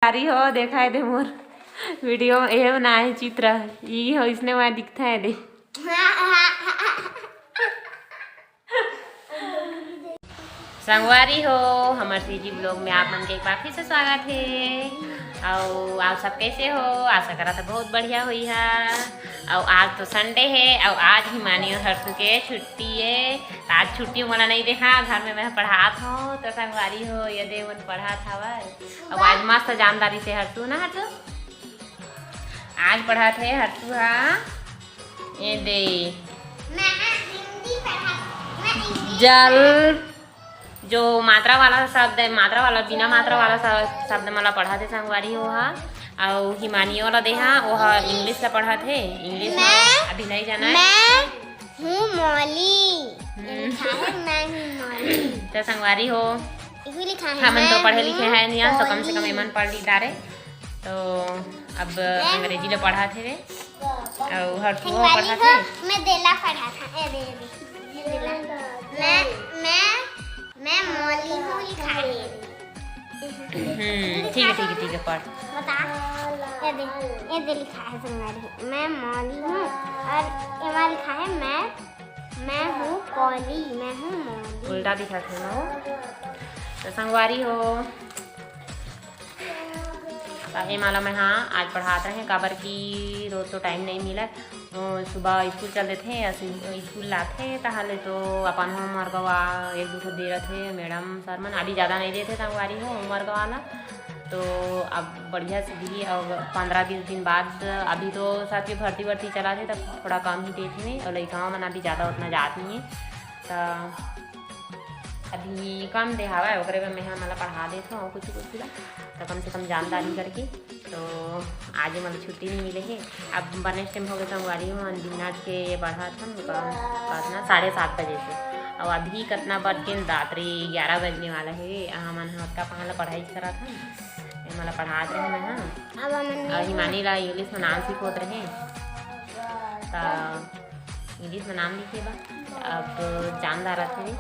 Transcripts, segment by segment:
सारी हो देखा है दे मोर वीडियो में ये बना है चित्र ये हो इसने वहाँ दिखता है दे संगवारी हो हमारे सीजी ब्लॉग में आप मन के एक बार फिर से स्वागत है। और आप सब कैसे हो? आशा करा तो बहुत बढ़िया हुई है। और आज तो संडे है और आज हिमानी और हर्षु के छुट्टी है। तो आज छुट्टी वाला नहीं देखा, घर में मैं पढ़ात हूँ तो संगवारी हो ये दे मन पढ़ा था। अब आज मस्त जानदारी से हर्षु ना हर्षु आज पढ़ा थे हर्षु। हाँ ये दे जल जो मात्रा वाला शब्द है, मात्रा वाला बिना मात्रा वाला शब्द मला पढ़ा थे संगवारी हो। हा और हिमानी वाला दे हाँ वो इंग्लिश ला पढ़ा थे। इंग्लिश में अभी नहीं जाना है। मैं हूँ मौली। तो संगवारी हो हम तो पढ़े लिखे हैं नहीं तो कम से कम एमन पढ़ ली डारे। तो अब अंग्रेजी ला पढ़ा थे वे और हर्षु पढ़ा थे। मैं देला पढ़ा था। मैं मौली हूँ लिखा है। ठीक है पढ़ बता। ये दे लिखा है संगवारी मैं मौली हूँ और एमा लिखा है मैं हूँ कौली। मैं हूँ मौली उल्टा दिखा थे ना। तो संगवारी हो ताकि माला में हाँ आज पढ़ाते हैं काबर की रोज तो टाइम नहीं मिला। सुबह स्कूल चलते थे स्कूल लाते ताहले तो अपन होमवर्क एक दूसरे दे रहे थे मैडम सर मन। अभी ज़्यादा नहीं देते संगवारी हो होमवर्क वाला। तो अब बढ़िया से दी और 15-20 दिन बाद अभी तो साथ में भर्ती चला थे तब थोड़ा कम ही देते हैं और लड़काओं मन अभी ज़्यादा उतना जात नहीं है। तो अभी कम दे हवा है ओकरे में मैं मतलब पढ़ा देता हूँ कुछ तो कम से कम जानकारी करके। तो आज मतलब छुट्टी नहीं मिले है। अब बने टाइम हो गया संगवारी हूँ दिनाज के पढ़ा था पढ़ना 7:30 बजे से और अभी कितना बज के रात्रि 11 बजने वाला है। मन हल्का पहला पढ़ाई करा था मतलब पढ़ाते रहे मैं। हाँ और हिमानी ला इंग्लिश में नाम सीखोत रहे तो इंग्लिश में नाम लिखे बा। अब जानदार थे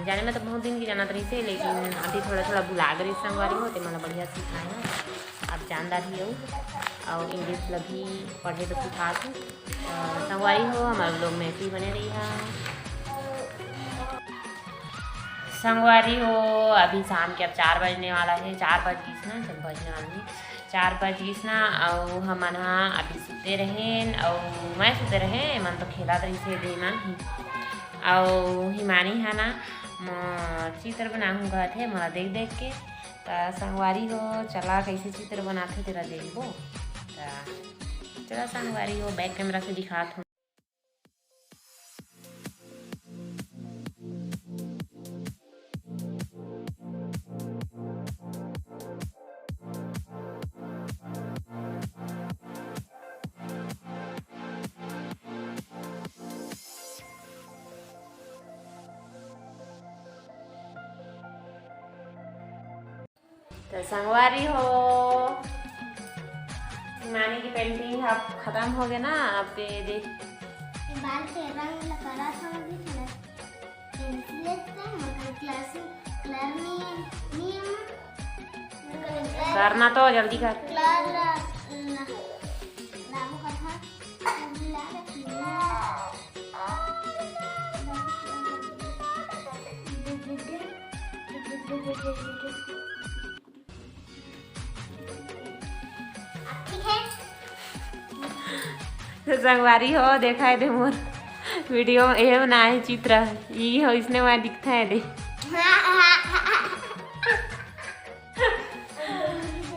जाने में तो बहुत दिन की जाना रही से लेकिन अभी थोड़ा भुला गई संगवारी हो तो मतलब बढ़िया सिखाए हैं। आप जानदार ही हो और इंग्लिश लगी पढ़े तो सिखा थे। संगवारी हो हमारे लोग में ऐसी बने रही है। संगवारी हो अभी शाम के अब 4 बजने वाला है। 4:20 ना जब बजने वाली 4:20 ना और हम अभी सुते रहें और मैं सुते रहे मन तो खेला रही से देना ही। और हिमानी है ना चित्र बनाऊँ गए थे मला देख के। तो संगवारी हो चला कैसे चित्र बनाते तेरा देखो। तो चला संगवारी हो बैक कैमरा से दिखाता हूँ। तो संगवारी हो हिमानी की पेंटिंग अब खत्म हो गया ना। अब देख बाल के रंग लगा था अभी पेंसिल से मगर क्लास कलर नहीं करना तो जल्दी कर। कलर नाम का था तो संगवारी हो देखा है दे मोर वीडियो में ये बना है चित्र ये हो इसने वहाँ दिखता है दे।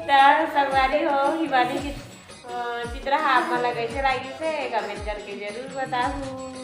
तो संगवारी हो हिमानी की चित्र आप मन कैसे लगी से कमेंट करके जरूर बताऊँ।